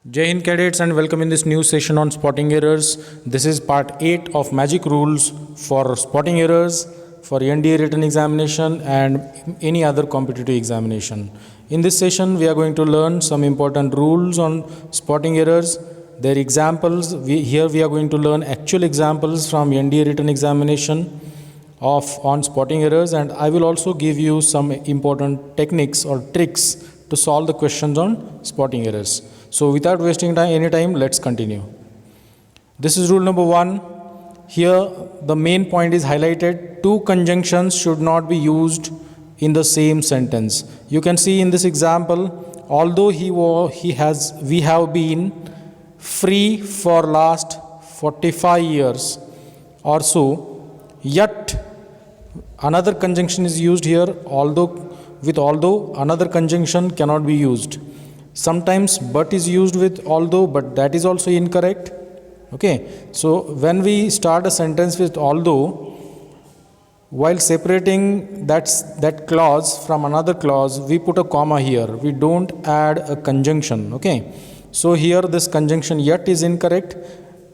Jai Hind cadets and welcome in this new session on spotting errors. This is part 8 of magic rules for spotting errors for NDA written examination and any other competitive examination. In this session we are going to learn some important rules on spotting errors, their examples. Here we are going to learn actual examples from NDA written examination on spotting errors, and I will also give you some important techniques or tricks to solve the questions on spotting errors. So without wasting any time, let's continue. This is rule number 1. Here the main point is highlighted. Two conjunctions should not be used in the same sentence. You can see in this example, although we have been free for last 45 years or so, yet another conjunction is used here. Although another conjunction cannot be used. Sometimes but is used with although, but that is also incorrect. Okay, so when we start a sentence with although, while separating that clause from another clause, we put a comma here. We don't add a conjunction. Okay, so here this conjunction yet is incorrect.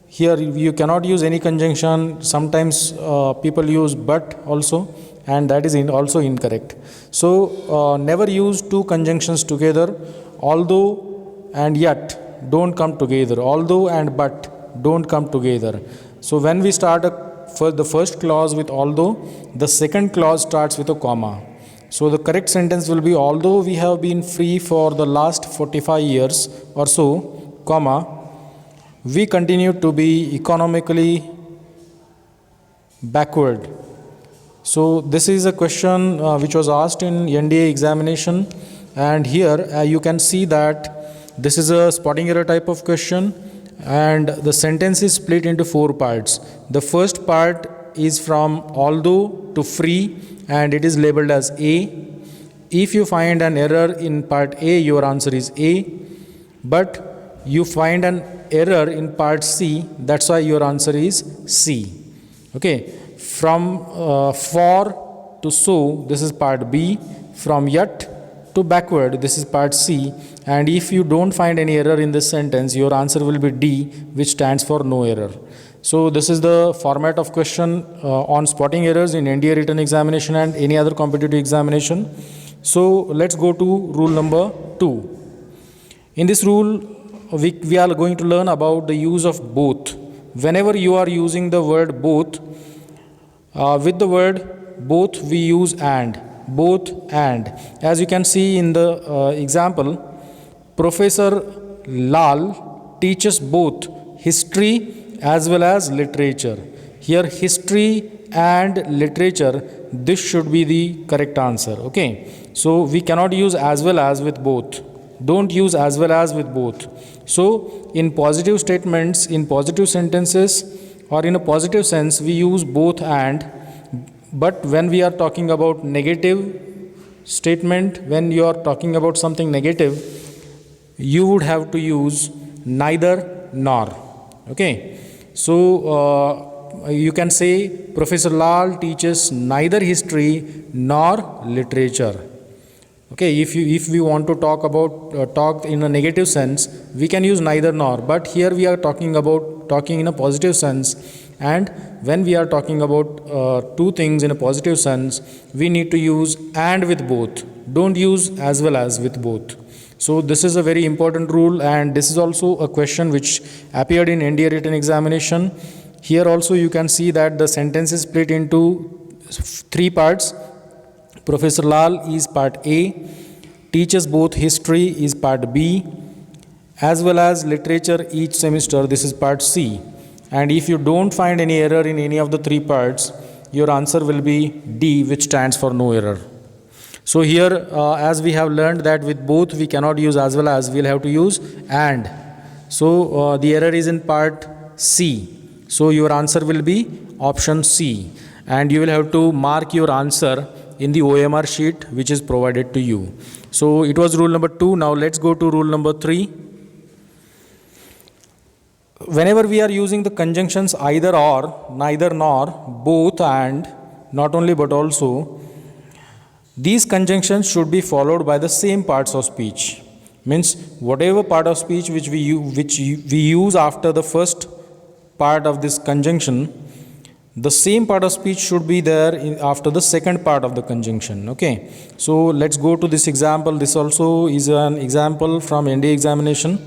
Here you cannot use any conjunction. Sometimes people use but also, and that is also incorrect. So never use two conjunctions together. Although and yet don't come together. Although and but don't come together. So when we start the first clause with although, the second clause starts with a comma. So the correct sentence will be, although we have been free for the last 45 years or so, comma, we continue to be economically backward. So this is a question which was asked in NDA examination, and here you can see that this is a spotting error type of question, and the sentence is split into 4 parts. The first part is from although to free, and it is labeled as A. If you find an error in part A, your answer is A, but you find an error in part C, that's why your answer is C. Okay, from for to so, this is part B. From yet to backward, this is part C, and if you don't find any error in this sentence, your answer will be D, which stands for no error. So this is the format of question on spotting errors in NDA written examination and any other competitive examination. So let's go to rule number 2. In this rule, we are going to learn about the use of both. Whenever you are using the word both, with the word both we use and. Both and. As you can see in the example, Professor Lal teaches both history as well as literature. Here history and literature, this should be the correct answer. Okay, so we cannot use as well as with both. Don't use as well as with both. So in positive statements, in positive sentences, or in a positive sense, we use both and. But when we are talking about negative statement, when you are talking about something negative, you would have to use neither nor. Okay, so you can say Professor Lal teaches neither history nor literature. Okay, if we want to talk in a negative sense, we can use neither nor. But here we are talking in a positive sense, and when we are talking about two things in a positive sense, we need to use and with both. Don't use as well as with both. So this is a very important rule, and this is also a question which appeared in NDA written examination. Here also you can see that the sentence is split into 3 parts. Professor Lal is part A, teaches both history is part B, as well as literature each semester, this is part C. And if you don't find any error in any of the 3 parts, your answer will be D, which stands for no error. So here, as we have learned that with both we cannot use as well as, we'll have to use and. So the error is in part C. So your answer will be option C. And you will have to mark your answer in the OMR sheet which is provided to you. So it was rule number 2. Now let's go to rule number 3. Whenever we are using the conjunctions either or, neither nor, both and, not only but also, these conjunctions should be followed by the same parts of speech. Means whatever part of speech which we use after the first part of this conjunction, the same part of speech should be there after the second part of the conjunction. Okay, so let's go to this example. This also is an example from NDA examination.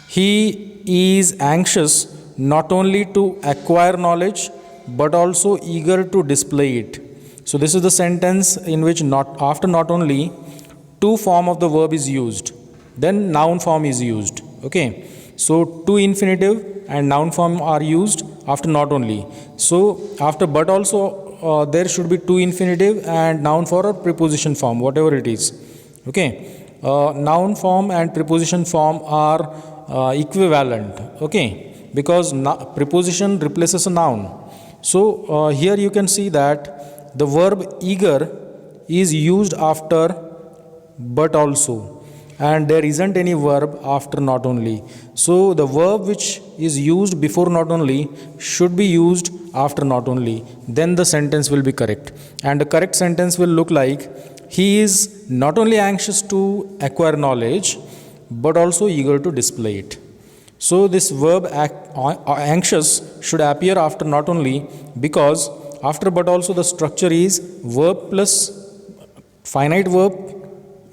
He is anxious not only to acquire knowledge but also eager to display it. So this is the sentence in which after not only, to form of the verb is used, then noun form is used. Okay, so to infinitive and noun form are used after not only. So after but also there should be to infinitive and noun for a preposition form, whatever it is. Okay, noun form and preposition form are equivalent. Okay, because preposition replaces a noun. So here you can see that the verb eager is used after but also, and there isn't any verb after not only. So the verb which is used before not only should be used after not only. Then the sentence will be correct. And the correct sentence will look like, he is not only anxious to acquire knowledge but also eager to display it. So this verb anxious should appear after not only, because after but also the structure is verb plus finite verb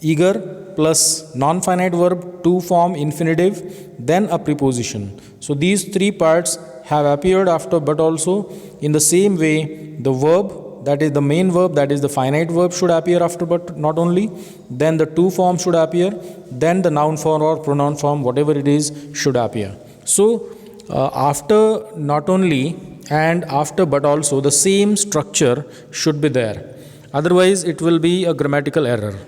eager plus non-finite verb to form infinitive, then a preposition. So these three parts have appeared after but also. In the same way, the verb, that is the main verb, that is the finite verb, should appear after but not only, then the to form should appear, then the noun form or pronoun form, whatever it is, should appear. So after not only and after but also, the same structure should be there. Otherwise it will be a grammatical error.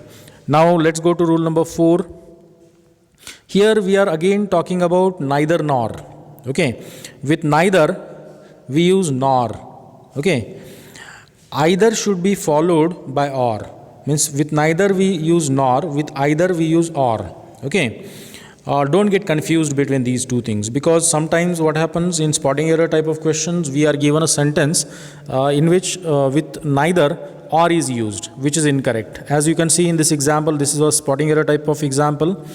Now let's go to rule number 4. Here we are again talking about neither nor. Okay, with neither we use nor. Okay, either should be followed by or. Means with neither we use nor, with either we use or. Okay, don't get confused between these two things, because sometimes what happens in spotting error type of questions, we are given a sentence in which with neither or is used, which is incorrect. As you can see in this example, this is a spotting error type of example.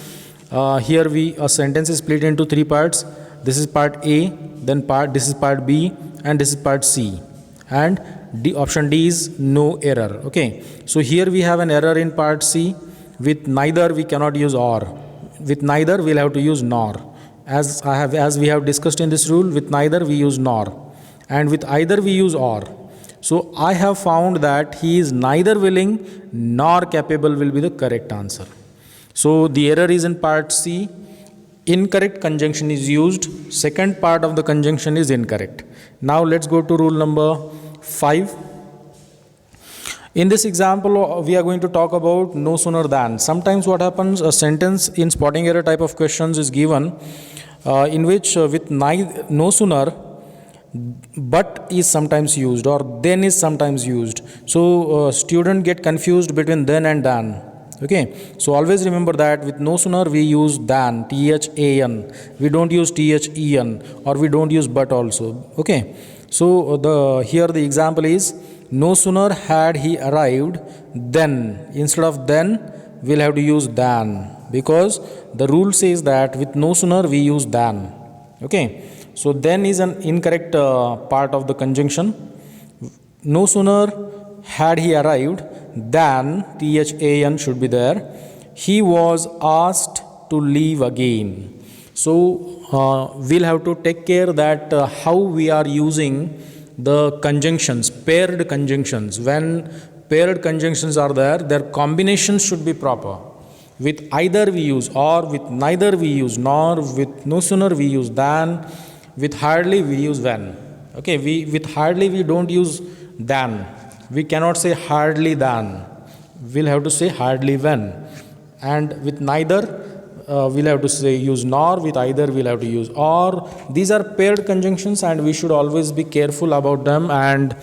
Here a sentence is split into three parts. This is part A, then this is part B, and this is part C. And option D is no error. Okay, so here we have an error in part C. With neither we cannot use or. With neither we'll have to use nor. As we have discussed in this rule, with neither we use nor, and with either we use or. So I have found that he is neither willing nor capable will be the correct answer. So the error is in part C. Incorrect conjunction is used. Second part of the conjunction is incorrect. Now let's go to rule number 5. In this example, we are going to talk about no sooner than. Sometimes what happens, a sentence in spotting error type of questions is given in which with no sooner but is sometimes used or then is sometimes used. So student get confused between then and than. Okay, so always remember that with no sooner we use than, THAN. We don't use THEN, or we don't use but also. Okay, so here the example is, no sooner had he arrived then. Instead of then we'll have to use than, because the rule says that with no sooner we use than. Okay, so then is an incorrect part of the conjunction. No sooner had he arrived than, THAN should be there, he was asked to leave again. So we'll have to take care that how we are using the conjunctions, paired conjunctions. When paired conjunctions are there, their combinations should be proper. With either we use or, with neither we use nor, with no sooner we use than, with hardly we use when. Okay, with hardly we don't use than. We cannot say hardly than. We'll have to say hardly when. And with neither we'll have to say use nor, with either we'll have to use or. These are paired conjunctions and we should always be careful about them. And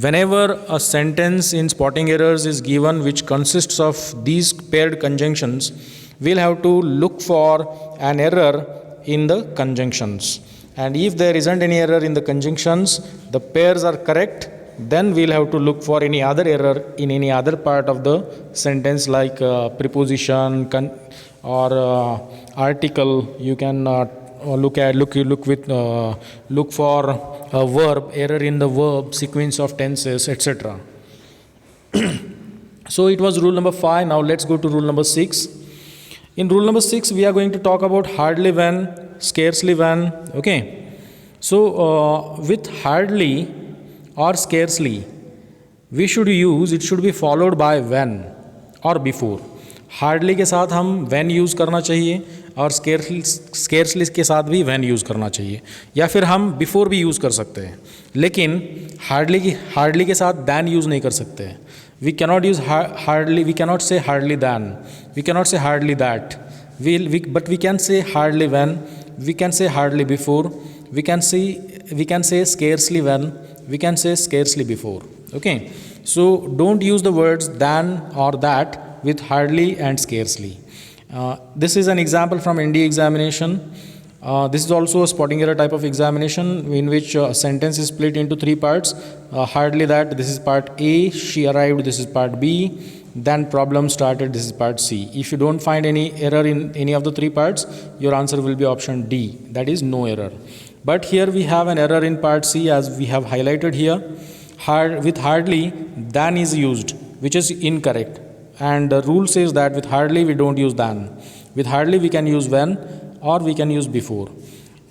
whenever a sentence in spotting errors is given which consists of these paired conjunctions, we'll have to look for an error in the conjunctions. And if there isn't any error in the conjunctions, the pairs are correct, then we'll have to look for any other error in any other part of the sentence, like preposition, or article. You can look for a verb, error in the verb, sequence of tenses, etc. So it was rule number 5. Now let's go to rule number 6. In rule number 6, we are going to talk about hardly when, scarcely when. Okay. So with hardly or scarcely, we should use, it should be followed by when or before. Hardly के साथ हम when use करना चाहिए और scarcely के साथ भी when use करना चाहिए, या फिर हम बिफोर भी यूज़ कर सकते हैं, लेकिन हार्डली के साथ than यूज़ नहीं कर सकते हैं. We cannot use hardly, we cannot say hardly than, we cannot say hardly that, but we can say hardly when, we can say hardly before, we can say scarcely when, we can say scarcely before. Okay, so don't use the words than or that with hardly and scarcely. This is an example from NDA examination. This is also a spotting error type of examination in which a sentence is split into 3 parts. Hardly that, this is part A, she arrived, this is part B, then problem started, this is part C. If you don't find any error in any of the 3 parts, your answer will be option D, that is no error. But here we have an error in part C, as we have highlighted here. With hardly, than is used, which is incorrect. And the rule says that with hardly we don't use than. With hardly we can use when or we can use before.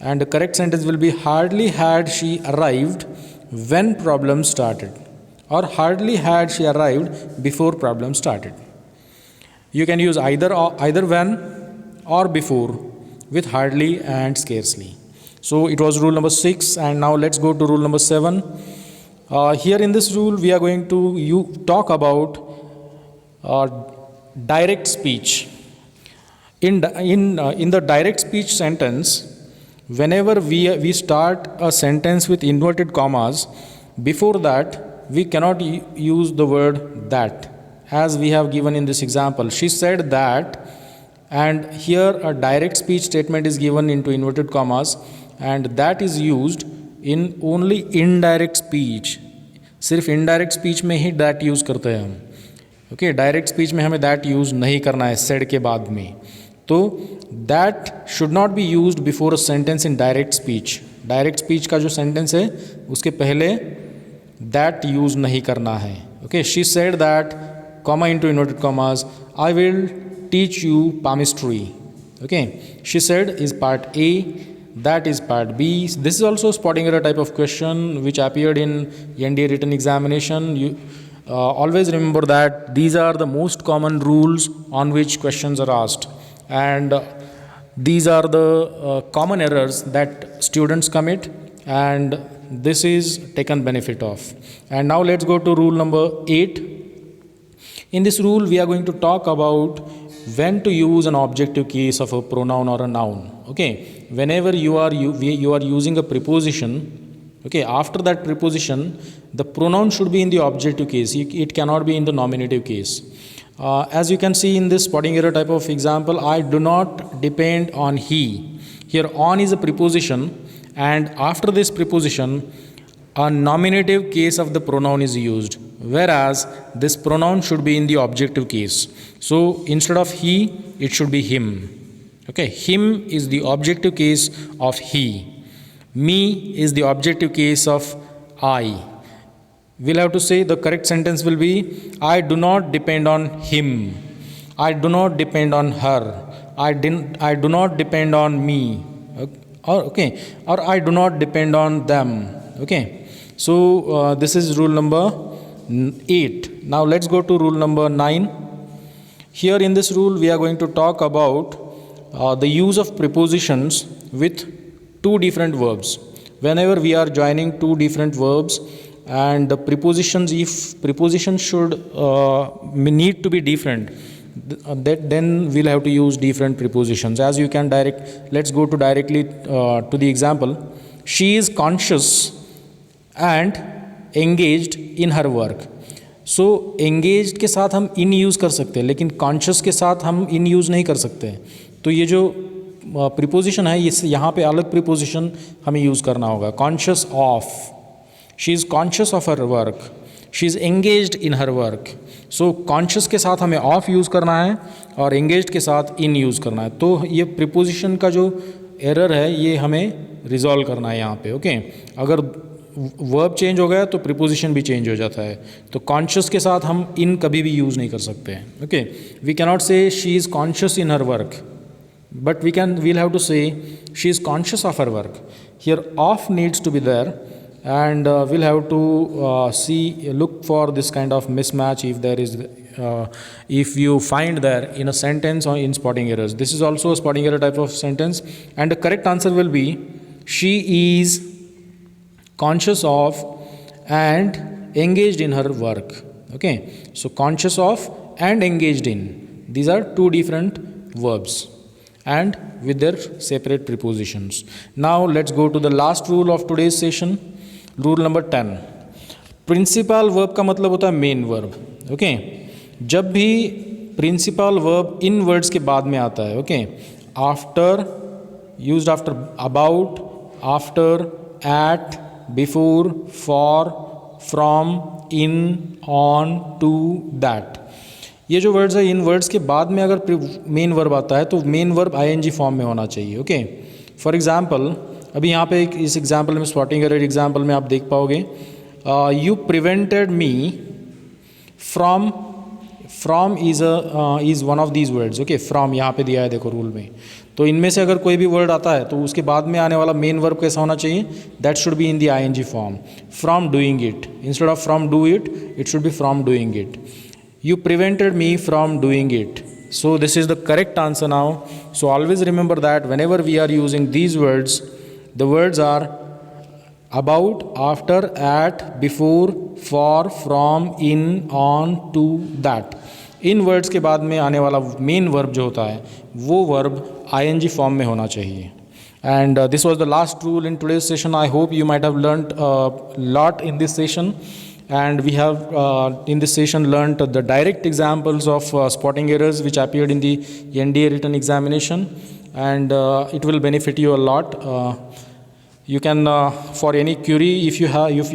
And the correct sentence will be hardly had she arrived when problem started, or hardly had she arrived before problem started. You can use either when or before with hardly and scarcely. So it was rule number 6, and now let's go to rule number 7. Here in this rule we are going to talk about direct speech. In the direct speech sentence, whenever we start a sentence with inverted commas, before that we cannot use the word that, as we have given in this example. She said that, and here a direct speech statement is given into inverted commas, and that is used in only indirect speech. सिर्फ indirect speech में ही that use करते हैं हम. Okay, direct speech में हमें that use नहीं करना है सेड के बाद में. तो that should not be used before a sentence in direct speech. Direct speech का जो सेंटेंस है उसके पहले दैट यूज़ नहीं करना है. Okay, she said that, comma into inverted commas, I will teach you palmistry. Okay, she said is part A, that is part B. This is also spotting error type of question which appeared in NDA written examination. You always remember that these are the most common rules on which questions are asked, and these are the common errors that students commit, and this is taken benefit of. And now let's go to rule number 8. In this rule we are going to talk about when to use an objective case of a pronoun or a noun. Okay, whenever you are using a preposition, okay, after that preposition the pronoun should be in the objective case. It cannot be in the nominative case. As you can see in this spotting error type of example, I do not depend on he. Here on is a preposition, and after this preposition a nominative case of the pronoun is used, whereas this pronoun should be in the objective case. So instead of he, it should be him. Okay, him is the objective case of he. Me is the objective case of I. We'll have to say the correct sentence will be, I do not depend on him. I do not depend on her. I do not depend on me. Or I do not depend on them. Okay. So this is rule number 8. Now let's go to rule number 9. Here in this rule we are going to talk about the use of prepositions with 2 different verbs. Whenever we are joining 2 different verbs, and the prepositions, if prepositions should need to be different, then we'll have to use different prepositions. As you can let's go to directly to the example. She is conscious and engaged in her work. So engaged के साथ हम in use कर सकते हैं, लेकिन conscious के साथ हम in यूज़ नहीं कर सकते हैं. तो ये जो preposition है, ये यहाँ पे अलग preposition हमें यूज़ करना होगा. Conscious of, she is conscious of her work. She is engaged in her work. So conscious के साथ हमें ऑफ यूज़ करना है और एंगेज्ड के साथ इन यूज़ करना है। तो ये प्रीपोजिशन का जो एरर है ये हमें रिजॉल्व करना है यहाँ पे। ओके, अगर वर्ब चेंज हो गया तो प्रीपोजिशन भी चेंज हो जाता है। तो कॉन्शियस के साथ हम इन कभी भी यूज़ नहीं कर सकते हैं। Okay, we cannot say she is conscious in her work, but we'll have to say she is conscious of her work. Here off needs to be there, and we'll have to look for this kind of mismatch if there is if you find there in a sentence or in spotting errors. This is also a spotting error type of sentence, and the correct answer will be she is conscious of and engaged in her work. Okay, so conscious of and engaged in, these are two different verbs and with their separate prepositions. Now let's go to the last rule of today's session, rule number 10. Principal verb का मतलब होता है main verb. Okay, जब भी principal verb इन words के बाद में आता है, okay, after, used after about, after, at, before, for, from, in, on, to, that, ये जो वर्ड्स है इन वर्ड्स के बाद में अगर मेन वर्ब आता है तो मेन वर्ब आईएनजी फॉर्म में होना चाहिए। ओके, फॉर एग्जांपल अभी यहाँ पे इस एग्जांपल में स्पॉटिंग एरर एग्जांपल में आप देख पाओगे you prevented me from, from is one of these words. Okay, from यहाँ पे दिया है देखो रूल में। तो इनमें से अगर कोई भी वर्ड आता है तो उसके बाद में आने वाला मेन वर्ब कैसा होना चाहिए? That should be in the ING form. From doing it, instead of from do it, it should be from doing it. You prevented me from doing it. So this is the correct answer now. So always remember that whenever we are using these words, the words are about, after, at, before, for, from, in, on, to, that. In words के बाद में आने वाला main verb जो होता है वो verb ING form में होना चाहिए। And this was the last rule in today's session. I hope you might have learned a lot in this session. And we have in this session learnt the direct examples of spotting errors which appeared in the NDA written examination, and it will benefit you a lot. You can for any query if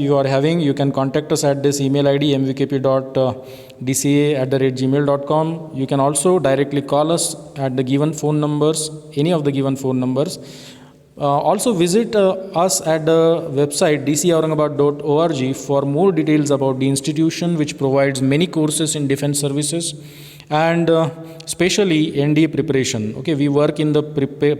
you are having, you can contact us at this email ID mvkp.dca@gmail.com. You can also directly call us at the given phone numbers, any of the given phone numbers. Also visit us at the website dcaurangabad.org for more details about the institution which provides many courses in defense services and especially NDA preparation. Okay, we work in the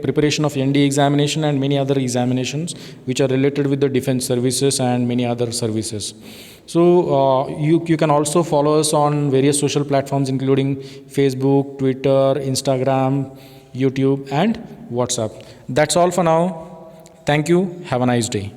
preparation of NDA examination and many other examinations which are related with the defense services and many other services. So you can also follow us on various social platforms including Facebook, Twitter, Instagram, YouTube and WhatsApp. That's all for now. Thank you. Have a nice day.